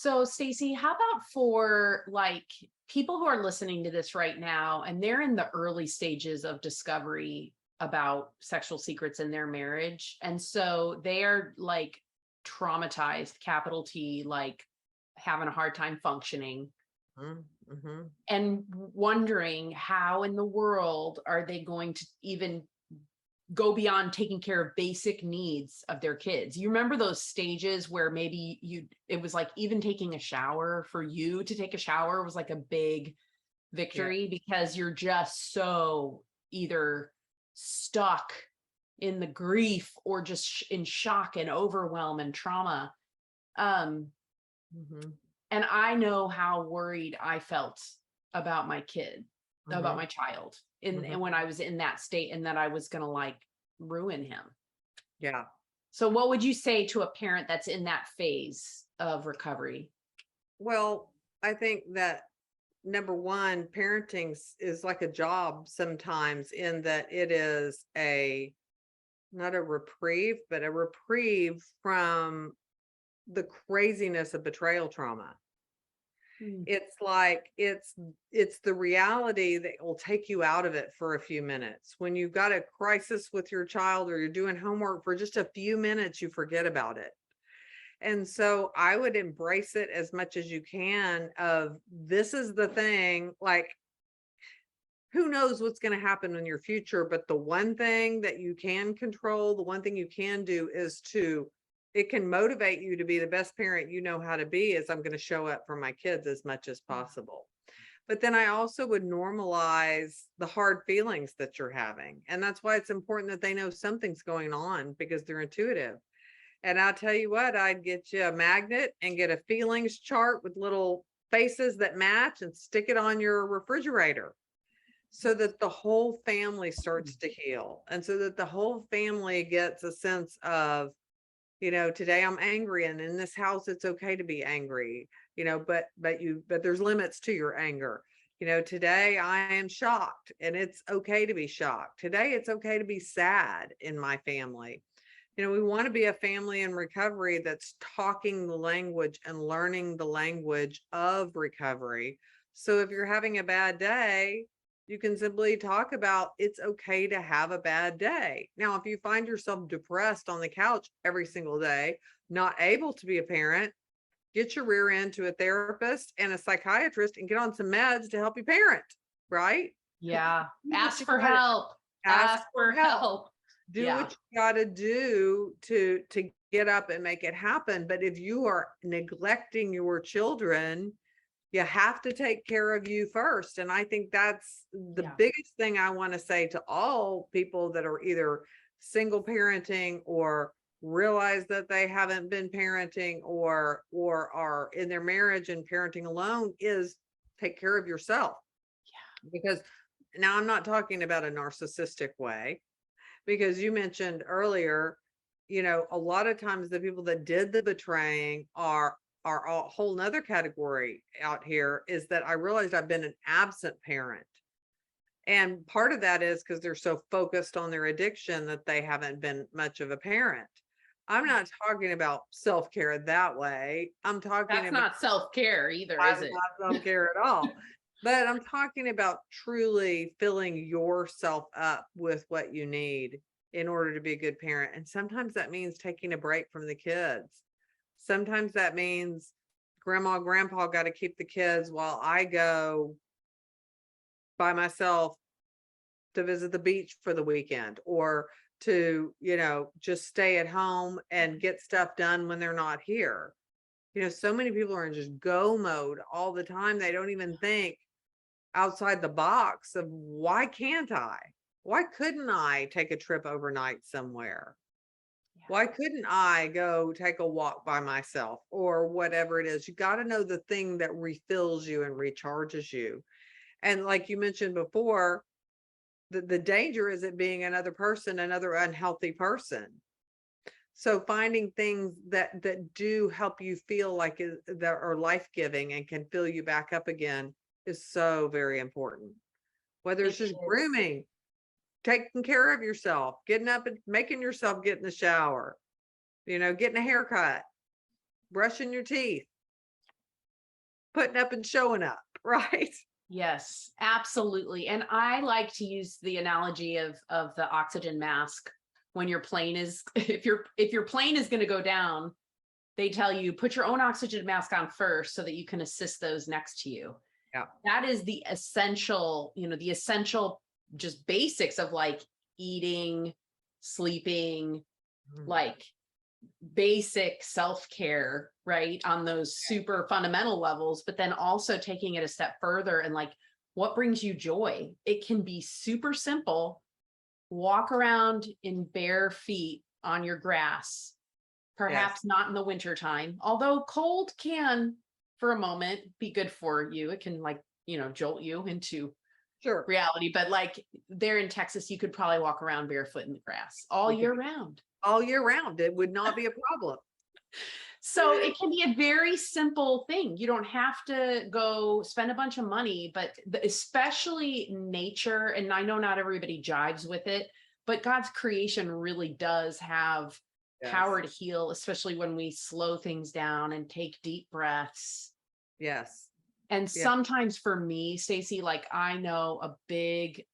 So, Stacey, how about for like people who are listening to this right now and they're in the early stages of discovery about sexual secrets in their marriage? And so they are like traumatized, capital T, like having a hard time functioning Mm-hmm. and wondering how in the world are they going to even go beyond taking care of basic needs of their kids. You remember those stages where maybe it was like even taking a shower, for you to take a shower was like a big Yeah. victory because you're just so either stuck in the grief or just in shock and overwhelm and trauma. Um, Mm-hmm. and I know how worried I felt about my kid, about Mm-hmm. my child, Mm-hmm. and when I was in that state and that I was gonna like ruin him. Yeah. So what would you say to a parent that's in that phase of recovery? Well, I think that number one, parenting is like a job sometimes, in that it is not a reprieve, but a reprieve from the craziness of betrayal trauma. Mm. It's like it's the reality that will take you out of it for a few minutes. When you've got a crisis with your child or you're doing homework for just a few minutes, you forget about it. And so I would embrace it as much as you can. Of this is the thing, like, who knows what's going to happen in your future, but the one thing that you can control, the one thing you can do is it can motivate you to be the best parent you know how to be, is I'm going to show up for my kids as much as possible. But then I also would normalize the hard feelings that you're having. And that's why it's important that they know something's going on, because they're intuitive. And I'll tell you what, I'd get you a magnet and get a feelings chart with little faces that match and stick it on your refrigerator, so that the whole family starts to heal, and so that the whole family gets a sense of, today I'm angry, and in this house it's okay to be angry, but there's limits to your anger. Today I am shocked, and it's okay to be shocked. Today it's okay to be sad in my family. We want to be a family in recovery that's talking the language and learning the language of recovery. So if you're having a bad day, you can simply talk about, it's okay to have a bad day. Now, if you find yourself depressed on the couch every single day, not able to be a parent, get your rear end to a therapist and a psychiatrist and get on some meds to help you parent, right? Yeah. Do what Ask you for gotta help. ask Ask for for help. help. Do Yeah. what you got to do to get up and make it happen. But if you are neglecting your children, you have to take care of you first. And I think that's the Yeah. biggest thing I want to say to all people that are either single parenting, or realize that they haven't been parenting, or are in their marriage and parenting alone, is take care of yourself. Because now I'm not talking about a narcissistic way, because you mentioned earlier, a lot of times the people that did the betraying are a whole nother category out here, is that I realized I've been an absent parent. And part of that is because they're so focused on their addiction that they haven't been much of a parent. I'm not talking about self-care that way. I'm talking That's about, not self-care either, is I'm it? not self-care at all. But I'm talking about truly filling yourself up with what you need in order to be a good parent. And sometimes that means taking a break from the kids. Sometimes that means grandma, grandpa got to keep the kids while I go by myself to visit the beach for the weekend, or to, just stay at home and get stuff done when they're not here. So many people are in just go mode all the time. They don't even think outside the box of, why can't I? Why couldn't I take a trip overnight somewhere? Yeah. Why couldn't I go take a walk by myself, or whatever it is? You got to know the thing that refills you and recharges you. And like you mentioned before, the danger is it being another person, another unhealthy person. So finding things that do help you feel like that are life-giving and can fill you back up again is so very important. Whether it's It just is. grooming, taking care of yourself, getting up and making yourself get in the shower, getting a haircut, brushing your teeth, putting up and showing up, right? Yes, absolutely. And I like to use the analogy of the oxygen mask when your plane is if your plane is going to go down, they tell you put your own oxygen mask on first so that you can assist those next to you. Yeah. That is the essential, the essential just basics of like eating, sleeping, like basic self-care, right? On those super fundamental levels, but then also taking it a step further and like, what brings you joy? It can be super simple. Walk around in bare feet on your grass, perhaps not in the winter time, although cold can for a moment be good for you. It can like, jolt you into reality, but like there in Texas, you could probably walk around barefoot in the grass all year round. All year round. It would not be a problem. So it can be a very simple thing. You don't have to go spend a bunch of money, but especially nature, and I know not everybody jives with it, but God's creation really does have power to heal, especially when we slow things down and take deep breaths. Yes. And sometimes for me, Stacey, like I know a big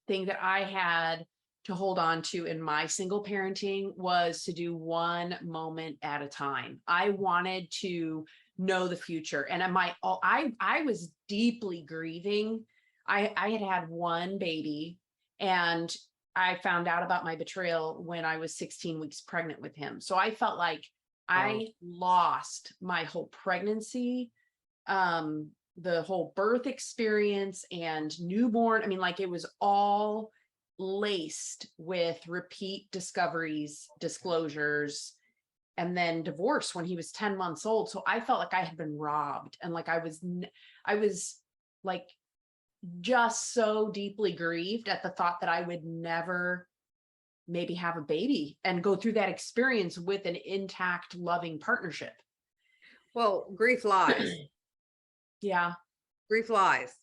thing that I had to hold on to in my single parenting was to do one moment at a time. I wanted to know the future. And I was deeply grieving. I had one baby, and I found out about my betrayal when I was 16 weeks pregnant with him. So I felt like I lost my whole pregnancy, the whole birth experience and newborn. I mean, like it was all laced with repeat discoveries, disclosures, and then divorce when he was 10 months old. So I felt like I had been robbed, and like I was like just so deeply grieved at the thought that I would never maybe have a baby and go through that experience with an intact, loving partnership. Well, grief lies. Yeah. Grief lies.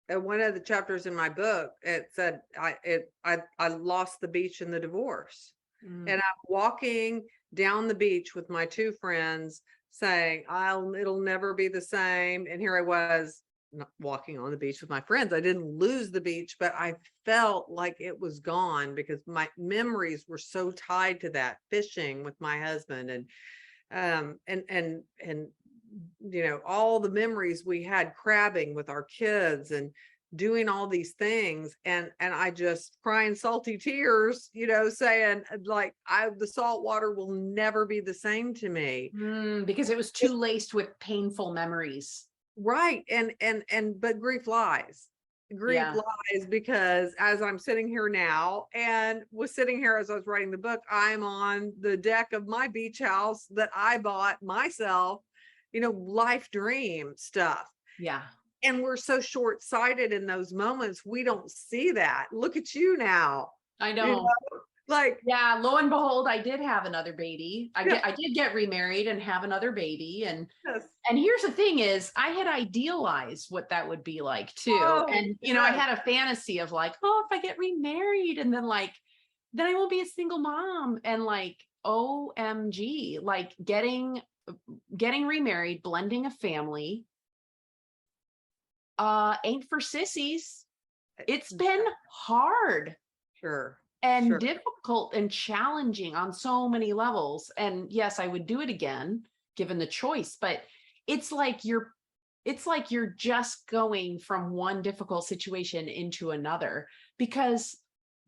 And one of the chapters in my book, it said I lost the beach in the divorce. And I'm walking down the beach with my two friends saying, it'll never be the same. And here I was not walking on the beach with my friends. I didn't lose the beach, but I felt like it was gone because my memories were so tied to that fishing with my husband and all the memories we had crabbing with our kids and doing all these things, and I just crying salty tears, saying like the salt water will never be the same to me because it was too laced with painful memories. Right. But grief lies. Grief lies, because as I'm sitting here now and was sitting here as I was writing the book, I'm on the deck of my beach house that I bought myself, life dream stuff. Yeah. And we're so short-sighted in those moments. We don't see that. Look at you now. I know. Like, yeah, lo and behold, I did have another baby. I did get remarried and have another baby. And here's the thing is I had idealized what that would be like too. And, I had a fantasy of like, oh, if I get remarried and then I won't be a single mom. And like, OMG, like getting remarried, blending a family, ain't for sissies. It's been hard. Sure. And difficult and challenging on so many levels. And yes, I would do it again, given the choice, but it's like you're just going from one difficult situation into another, because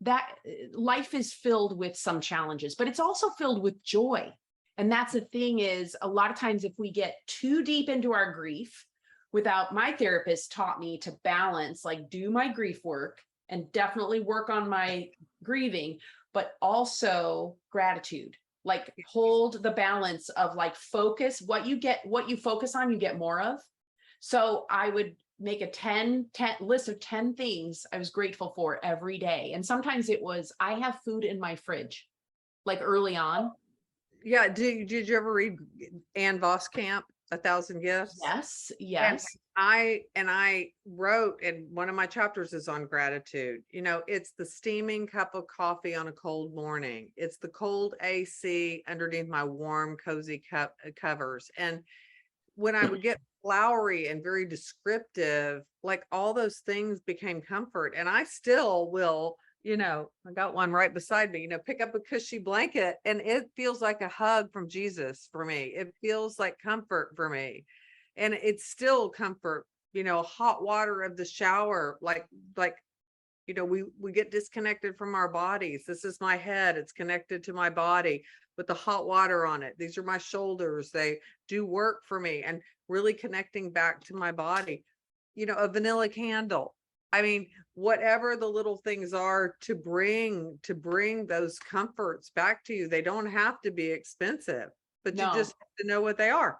that life is filled with some challenges, but it's also filled with joy. And that's the thing is a lot of times if we get too deep into our grief, my therapist taught me to balance, like do my grief work and definitely work on my grieving, but also gratitude, like hold the balance of like focus, what you focus on, you get more of. So I would make a 10 list of 10 things I was grateful for every day. And sometimes it was, I have food in my fridge, like early on. Yeah. Did you ever read Ann Voskamp, 1,000 Gifts? Yes. And I wrote, and one of my chapters is on gratitude. It's the steaming cup of coffee on a cold morning. It's the cold AC underneath my warm, cozy covers. And when I would get flowery and very descriptive, like all those things became comfort. And I still will, I got one right beside me, pick up a cushy blanket and it feels like a hug from Jesus for me. It feels like comfort for me. And it's still comfort, hot water of the shower, like we get disconnected from our bodies. This is my head. It's connected to my body with the hot water on it. These are my shoulders. They do work for me, and really connecting back to my body. A vanilla candle. I mean, whatever the little things are to bring those comforts back to you. They don't have to be expensive, but you just have to know what they are.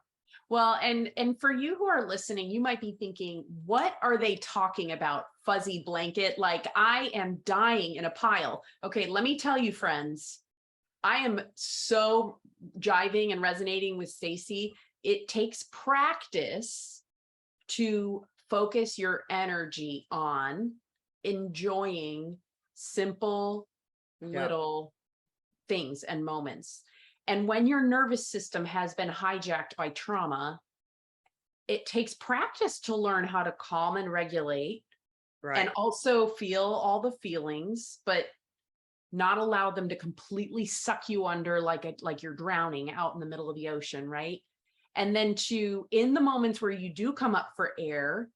Well, and for you who are listening, you might be thinking, what are they talking about? Fuzzy blanket? Like, I am dying in a pile. Okay, let me tell you, friends, I am so jiving and resonating with Stacey. It takes practice to focus your energy on enjoying simple little things and moments. And when your nervous system has been hijacked by trauma, it takes practice to learn how to calm and regulate, and also feel all the feelings, but not allow them to completely suck you under like you're drowning out in the middle of the ocean, right? And then in the moments where you do come up for air,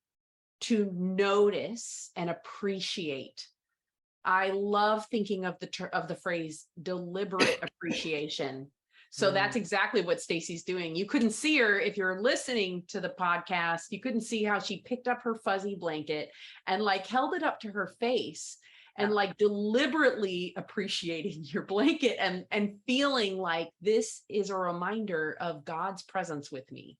to notice and appreciate. I love thinking of the phrase deliberate appreciation. So that's exactly what Stacey's doing. You couldn't see her if you're listening to the podcast. You couldn't see how she picked up her fuzzy blanket and like held it up to her face and like deliberately appreciating your blanket and feeling like this is a reminder of God's presence with me.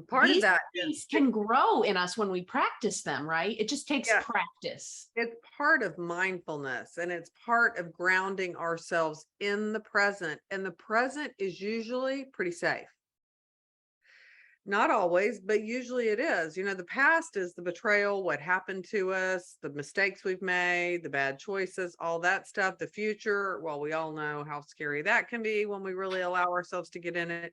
Part These of that things can grow in us when we practice them, right? It just takes practice. It's part of mindfulness, and it's part of grounding ourselves in the present. And the present is usually pretty safe. Not always, but usually it is. The past is the betrayal, what happened to us, the mistakes we've made, the bad choices, all that stuff. The future, well, we all know how scary that can be when we really allow ourselves to get in it.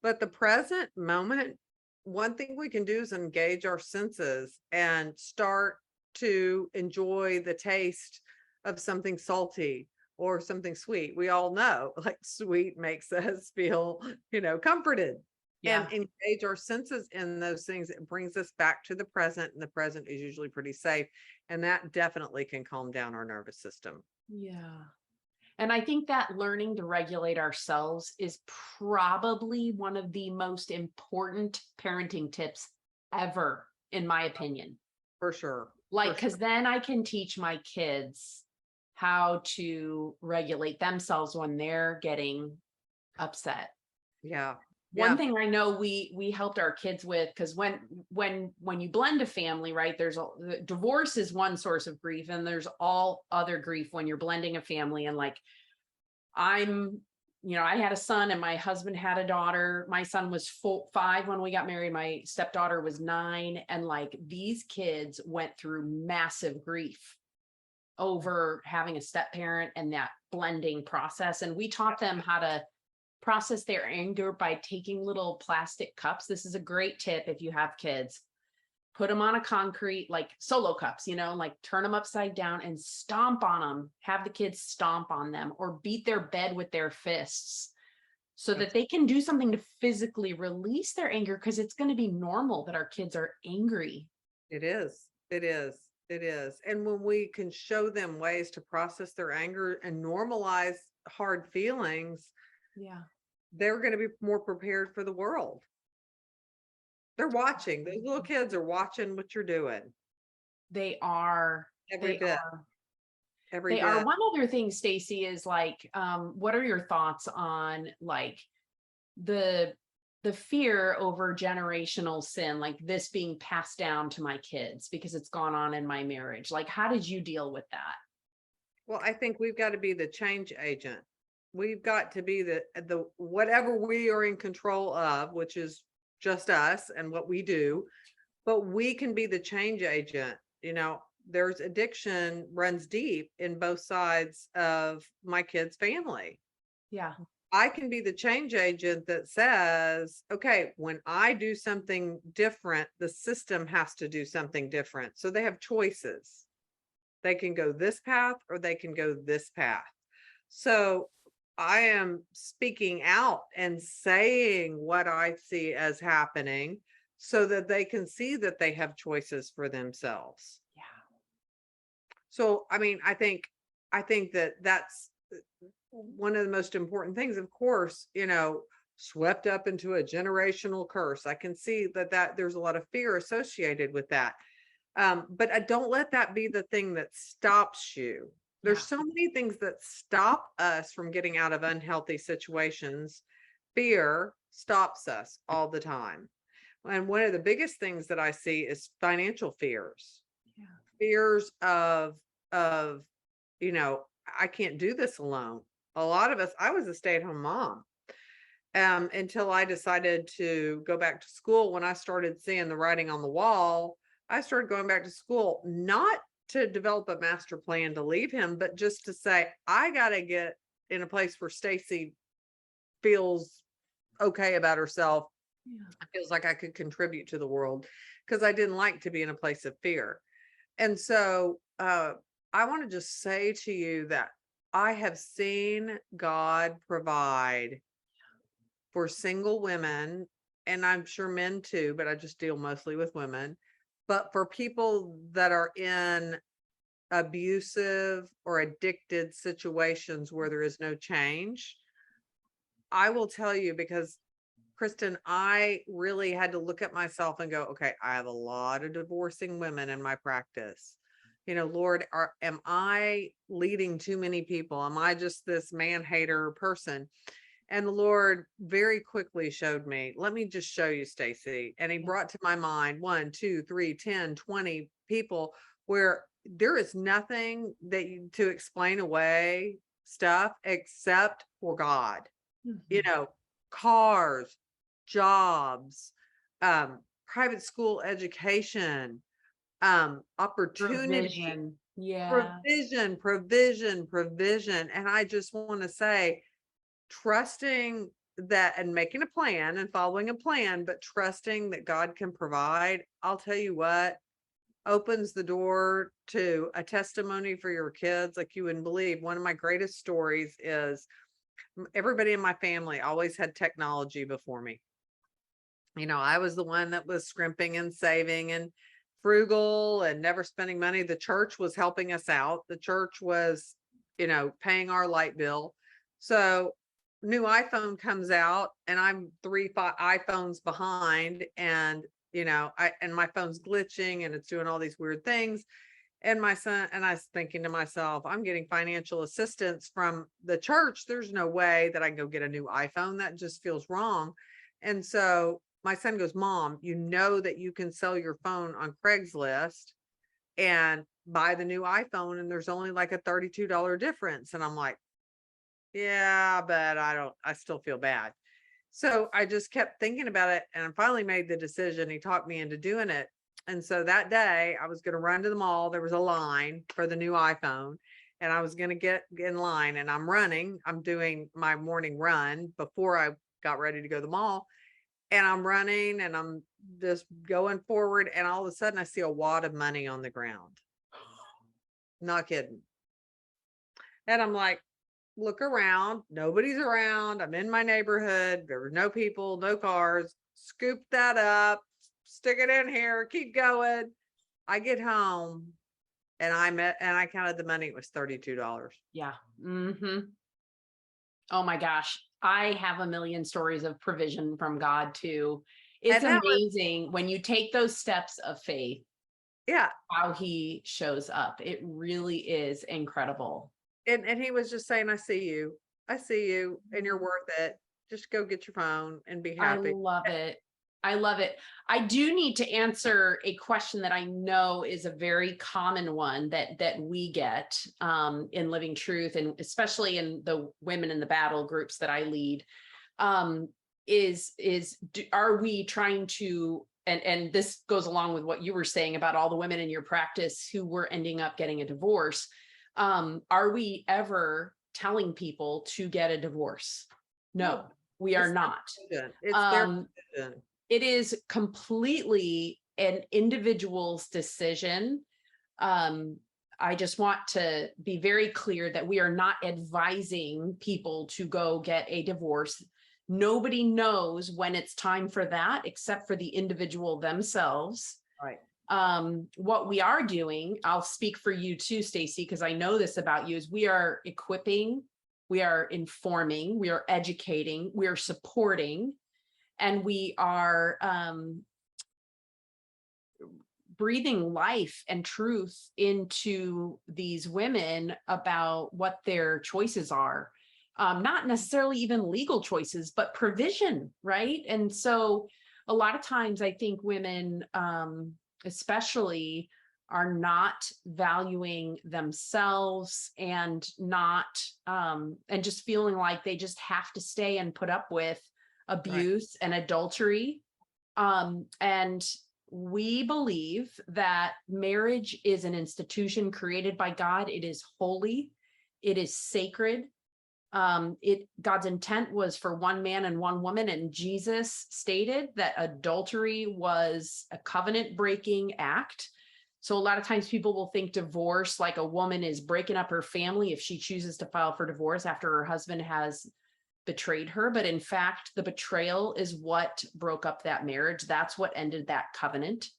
But the present moment, one thing we can do is engage our senses and start to enjoy the taste of something salty or something sweet. We all know like sweet makes us feel, comforted. And engage our senses in those things. It brings us back to the present, and the present is usually pretty safe. And that definitely can calm down our nervous system. Yeah. And I think that learning to regulate ourselves is probably one of the most important parenting tips ever, in my opinion. For sure. Like, because then I can teach my kids how to regulate themselves when they're getting upset. Yeah. One thing I know we helped our kids with, because when you blend a family, right, divorce is one source of grief, and there's all other grief when you're blending a family. And like, I had a son and my husband had a daughter. My son was 5 when we got married. My stepdaughter was 9. And like, these kids went through massive grief over having a step parent and that blending process. And we taught them how to process their anger by taking little plastic cups. This is a great tip if you have kids. Put them on a concrete, like solo cups, like turn them upside down and stomp on them. Have the kids stomp on them or beat their bed with their fists so that they can do something to physically release their anger, because it's going to be normal that our kids are angry. It is. It is. It is. And when we can show them ways to process their anger and normalize hard feelings, they're going to be more prepared for the world. They're watching. Those little kids are watching what you're doing. They are. Every bit. They are. One other thing, Stacey, is like, what are your thoughts on like the fear over generational sin, like this being passed down to my kids because it's gone on in my marriage? Like, how did you deal with that? Well, I think we've got to be the change agent. We've got to be the whatever we are in control of, which is just us and what we do, but we can be the change agent. There's addiction runs deep in both sides of my kids' family. Yeah. I can be the change agent that says, okay, when I do something different, the system has to do something different. So they have choices. They can go this path or they can go this path. So I am speaking out and saying what I see as happening so that they can see that they have choices for themselves. Yeah. So, I mean, I think that that's one of the most important things. Of course, swept up into a generational curse. I can see that there's a lot of fear associated with that. But don't let that be the thing that stops you. Yeah. There's so many things that stop us from getting out of unhealthy situations. Fear stops us all the time. And one of the biggest things that I see is financial fears. Yeah. Fears of, I can't do this alone. A lot of us, I was a stay-at-home mom until I decided to go back to school. When I started seeing the writing on the wall, I started going back to school, not to develop a master plan to leave him, but just to say, I got to get in a place where Stacey feels okay about herself, Yeah. feels like I could contribute to the world, because I didn't like to be in a place of fear. And so I want to just say to you that I have seen God provide for single women, and I'm sure men too, but I just deal mostly with women. But for people that are in abusive or addicted situations where there is no change, I will tell you, because Kristin, I really had to look at myself and go, okay, I have a lot of divorcing women in my practice. Lord, am I leading too many people? Am I just this man hater person? And the Lord very quickly showed me, let me just show you, Stacey. And he brought to my mind 1, 2, 3, 10, 20 people where there is nothing to explain away stuff except for God. Mhm. Cars, jobs, private school education, opportunity, Provision. Yeah. provision. And I just want to say, trusting that and making a plan and following a plan, but trusting that God can provide, I'll tell you what, opens the door to a testimony for your kids like you wouldn't believe. One of my greatest stories is everybody in my family always had technology before me. I was the one that was scrimping and saving and frugal and never spending money. The church was helping us out. The church was, paying our light bill. So new iPhone comes out and I'm 5 iPhones behind, and my phone's glitching and it's doing all these weird things. And my son, and I was thinking to myself, I'm getting financial assistance from the church. There's no way that I can go get a new iPhone. That just feels wrong. And so my son goes, Mom, you know that you can sell your phone on Craigslist and buy the new iPhone, and there's only like a $32 difference. And I'm like, yeah, but I still feel bad. So I just kept thinking about it, and I finally made the decision. He talked me into doing it. And so that day I was going to run to the mall. There was a line for the new iPhone, and I was going to get in line, and I'm doing my morning run before I got ready to go to the mall. And I'm running and I'm just going forward. And all of a sudden I see a wad of money on the ground. Not kidding. And I'm like, look around. Nobody's around. I'm in my neighborhood. There were no people, no cars. Scoop that up, stick it in here, keep going. I get home and I counted the money. It was $32. Yeah. Hmm. Oh my gosh. I have a million stories of provision from God too. It's And that was, amazing when you take those steps of faith, yeah. how he shows up. It really is incredible. And he was just saying, I see you. I see you and you're worth it. Just go get your phone and be I happy. love it. I love it. I do need to answer a question that I know is a very common one that we get in Living Truth, and especially in the women in the battle groups that I lead. Um, are we trying to, and this goes along with what you were saying about all the women in your practice who were ending up getting a divorce. Are we ever telling people to get a divorce? No, we are It's not. their decision. It's their Um, decision. it is completely an individual's decision. Um, I just want to be very clear that we are not advising people to go get a divorce. Nobody knows when it's time for that except for the individual themselves. Right. What we are doing, I'll speak for you too, Stacey, because I know this about you, is we are equipping, we are informing, we are educating, we are supporting, and we are breathing life and truth into these women about what their choices are. Not necessarily even legal choices, but provision, right? And so a lot of times I think women, especially, are not valuing themselves and not, and just feeling like they just have to stay and put up with Right. abuse and adultery. And we believe that marriage is an institution created by God. It is holy. It is sacred. God's intent was for one man and one woman, and Jesus stated that adultery was a covenant breaking act. So a lot of times people will think divorce, like a woman is breaking up her family if she chooses to file for divorce after her husband has betrayed her. But in fact, the betrayal is what broke up that marriage. That's what ended that covenant.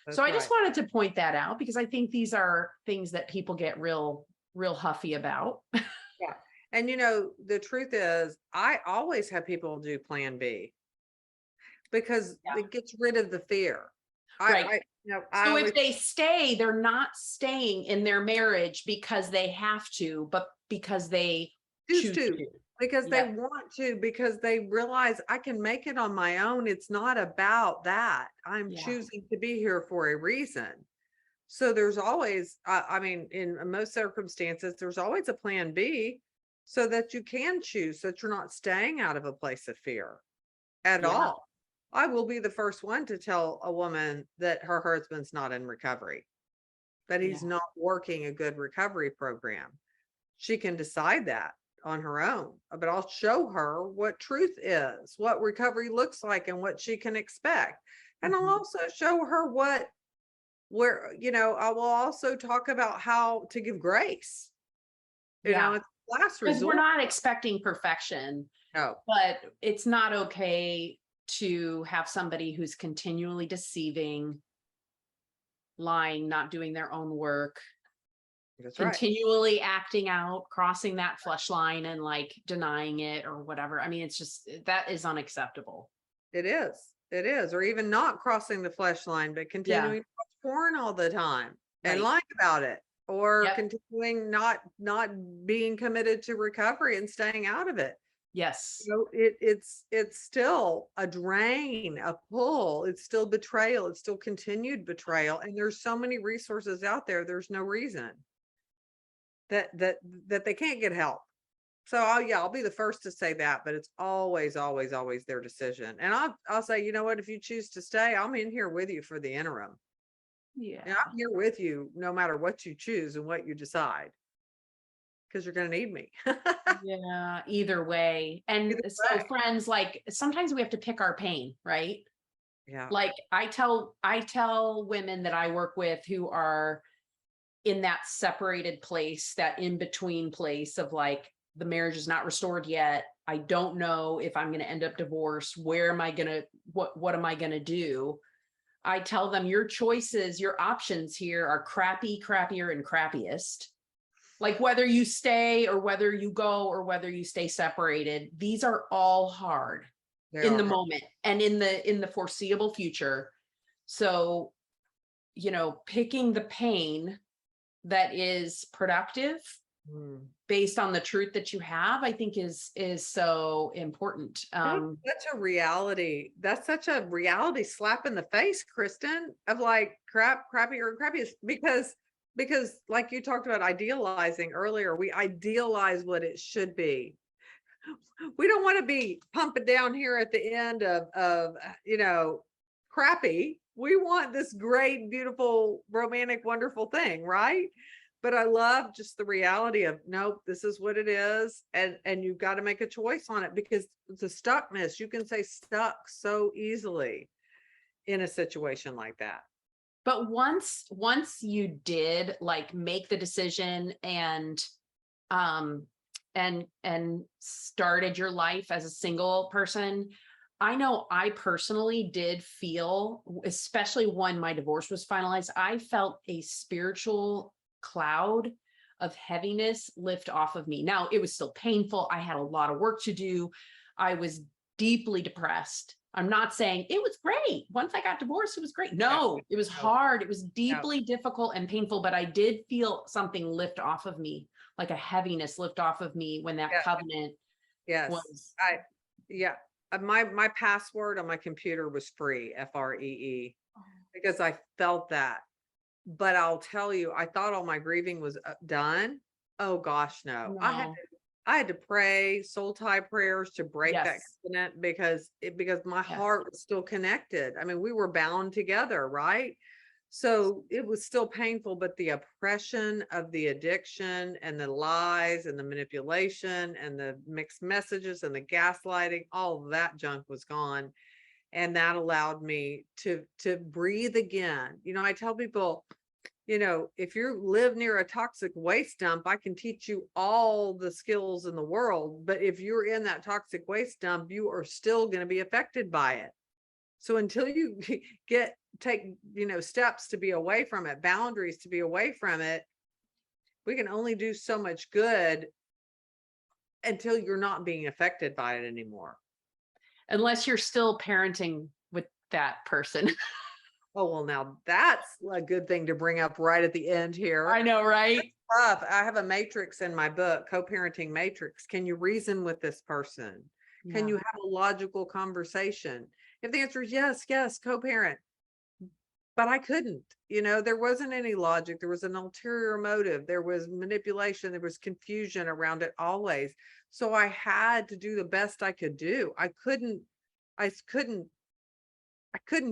So I just wanted to point that out because I think these are things that people get real huffy about. Yeah. And the truth is, I always have people do plan B because Yeah. it gets rid of the fear. Right. I So always if they stay, they're not staying in their marriage because they have to, but because they choose choose to, to. because they Yeah. want to, because they realize I can make it on my own. It's not about that. I'm Yeah. choosing to be here for a reason. So there's always, I mean, in most circumstances, there's always a plan B so that you can choose, so that you're not staying out of a place of fear at Yeah. all. I will be the first one to tell a woman that her husband's not in recovery, that he's Yeah. not working a good recovery program. She can decide that on her own, but I'll show her what truth is, what recovery looks like, and what she can expect. And I'll Mhm. also show her I will also talk about how to give grace. Yeah. It's last Because we're resort. not expecting perfection, No, but it's not okay to have somebody who's continually deceiving, lying, not doing their own work, that's right. continually acting out, crossing that flesh line and like denying it or whatever. I mean, it's just that is unacceptable. It is. It is. Or even not crossing the flesh line, but Yeah. continuing to watch porn all the time and Right. lying about it, or Yep. continuing not being committed to recovery and staying out of it. Yes. It's still a drain, a pull. It's still betrayal. It's still continued betrayal. And there's so many resources out there. There's no reason that they can't get help. So I'll be the first to say that, but it's always, always, always their decision. And I'll say, you know what, if you choose to stay, I'm in here with you for the interim. Yeah. I'm here with you no matter what you choose and what you decide, because you're going to need me. Yeah. Either way. And Either so way. friends, like sometimes we have to pick our pain, right? Yeah. Like I tell women that I work with who are in that separated place, that in between place of like the marriage is not restored yet. I don't know if I'm going to end up divorced. Where am I going to, what am I going to do? I tell them your choices, your options here are crappy, crappier, and crappiest. Like whether you stay or whether you go or whether you stay separated, these are all hard They in are the hard. moment and in the foreseeable future. So, picking the pain that is productive Mm. based on the truth that you have, I think is so important. That's such a reality. That's such a reality slap in the face, Kristin, of like crappier and crappiest, because like you talked about idealizing earlier, we idealize what it should be. We don't want to be pumping down here at the end of crappy. We want this great, beautiful, romantic, wonderful thing, right? But I love just the reality of, nope, this is what it is. And you've got to make a choice on it, because the stuckness, you can say stuck so easily in a situation like that. But once you did like make the decision um and started your life as a single person, I know I personally did feel, especially when my divorce was finalized, I felt a spiritual cloud of heaviness lift off of me. Now, it was still painful. I had a lot of work to do. I was deeply depressed. I'm not saying it was great. Once I got divorced, it was great. No, it was No, hard. It was no. deeply difficult and painful, but I did feel something lift off of me, like a heaviness lift off of me when that Yeah. covenant Yes. was. Yeah. My password on my computer was free, FREE, because I felt that. But I'll tell you, I thought all my grieving was done. Oh gosh, no. No. I had to pray soul tie prayers to break that Yes. covenant, because my Yes. heart was still connected. I mean, we were bound together, right? So it was still painful, but the oppression of the addiction and the lies and the manipulation and the mixed messages and the gaslighting, all of that junk was gone. And that allowed me to breathe again. I tell people, if you live near a toxic waste dump, I can teach you all the skills in the world. But if you're in that toxic waste dump, you are still going to be affected by it. So until you take steps to be away from it, boundaries to be away from it, we can only do so much good until you're not being affected by it anymore. Unless you're still parenting with that person. Oh, well, now that's a good thing to bring up right at the end here. I know, right? I have a matrix in my book, co-parenting matrix. Can you reason with this person? Can you have a logical conversation? If the answer is yes, co-parent. But I couldn't, there wasn't any logic. There was an ulterior motive. There was manipulation. There was confusion around it always. So I had to do the best I could do. I couldn't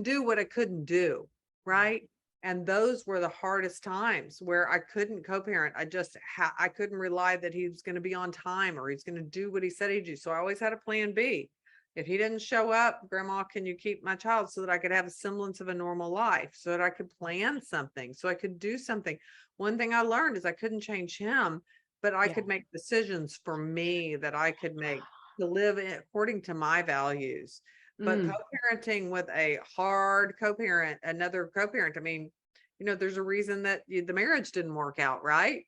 do what I couldn't do. Right. And those were the hardest times where I couldn't co-parent. I couldn't rely that he was going to be on time or he's going to do what he said he'd do. So I always had a plan B. If he didn't show up, Grandma, can you keep my child so that I could have a semblance of a normal life, so that I could plan something, so I could do something? One thing I learned is I couldn't change him, but I could make decisions for me that I could make to live according to my values. But co-parenting with a hard co-parent, another co-parent, I mean, there's a reason that the marriage didn't work out, right?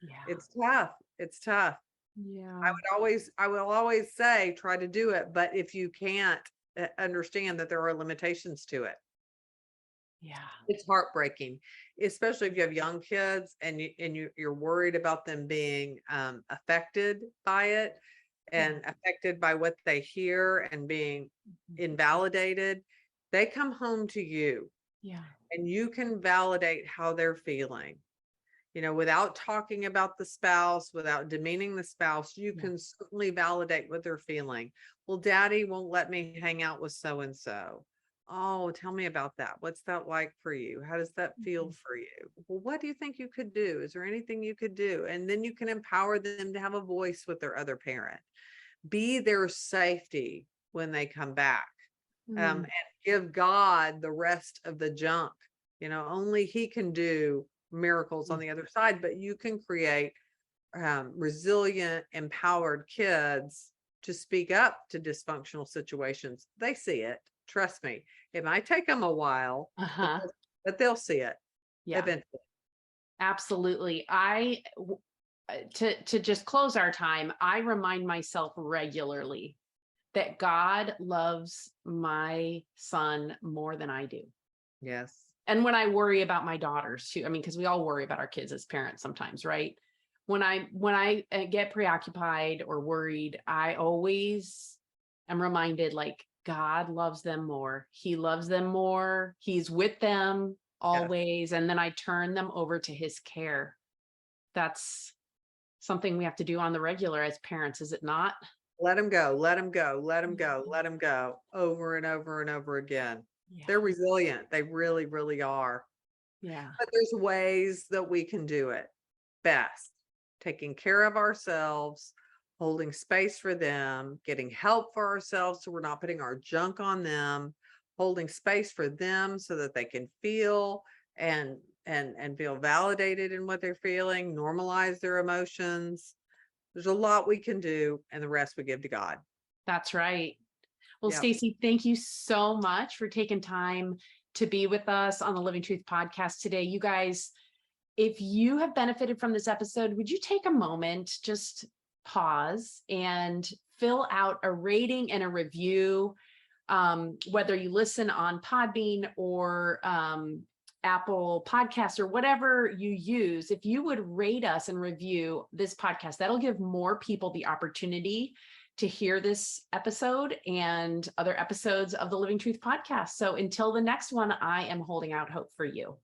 Yeah. It's tough. It's tough. Yeah. I will always say, try to do it. But if you can't, understand that there are limitations to it. Yeah. It's heartbreaking, especially if you have young kids and you're worried about them being affected by it and affected by what they hear and being invalidated. They come home to you. Yeah. And you can validate how they're feeling. Without talking about the spouse, without demeaning the spouse, you can certainly validate what they're feeling. Well, Daddy won't let me hang out with so-and-so. Oh, tell me about that. What's that like for you? How does that feel for you? Well, what do you think you could do? Is there anything you could do? And then you can empower them to have a voice with their other parent. Be their safety when they come back. And give God the rest of the junk. Only he can do miracles on the other side, but you can create resilient, empowered kids to speak up to dysfunctional situations. They see it. Trust me. It might take them a while, but they'll see it eventually. Absolutely. To just close our time, I remind myself regularly that God loves my son more than I do. Yes. And when I worry about my daughters too, I mean, because we all worry about our kids as parents sometimes, right? When I get preoccupied or worried, I always am reminded, like, God loves them more. He loves them more. He's with them always. And then I turn them over to his care. That's something we have to do on the regular as parents, is it not? Let them go, let them go, let them go, let them go, over and over and over again. They're resilient. They really, really are. Yeah. But there's ways that we can do it. best. Taking care of ourselves, holding space for them, getting help for ourselves so we're not putting our junk on them, holding space for them so that they can feel and feel validated in what they're feeling, normalize their emotions. There's a lot we can do, and the rest we give to God. That's right. Well, Yep. Stacey, thank you so much for taking time to be with us on the Living Truth podcast today. You guys, if you have benefited from this episode, would you take a moment, just pause and fill out a rating and a review, whether you listen on Podbean or Apple Podcasts or whatever you use. If you would rate us and review this podcast, that'll give more people the opportunity to hear this episode and other episodes of the Living Truth podcast. So until the next one, I am holding out hope for you.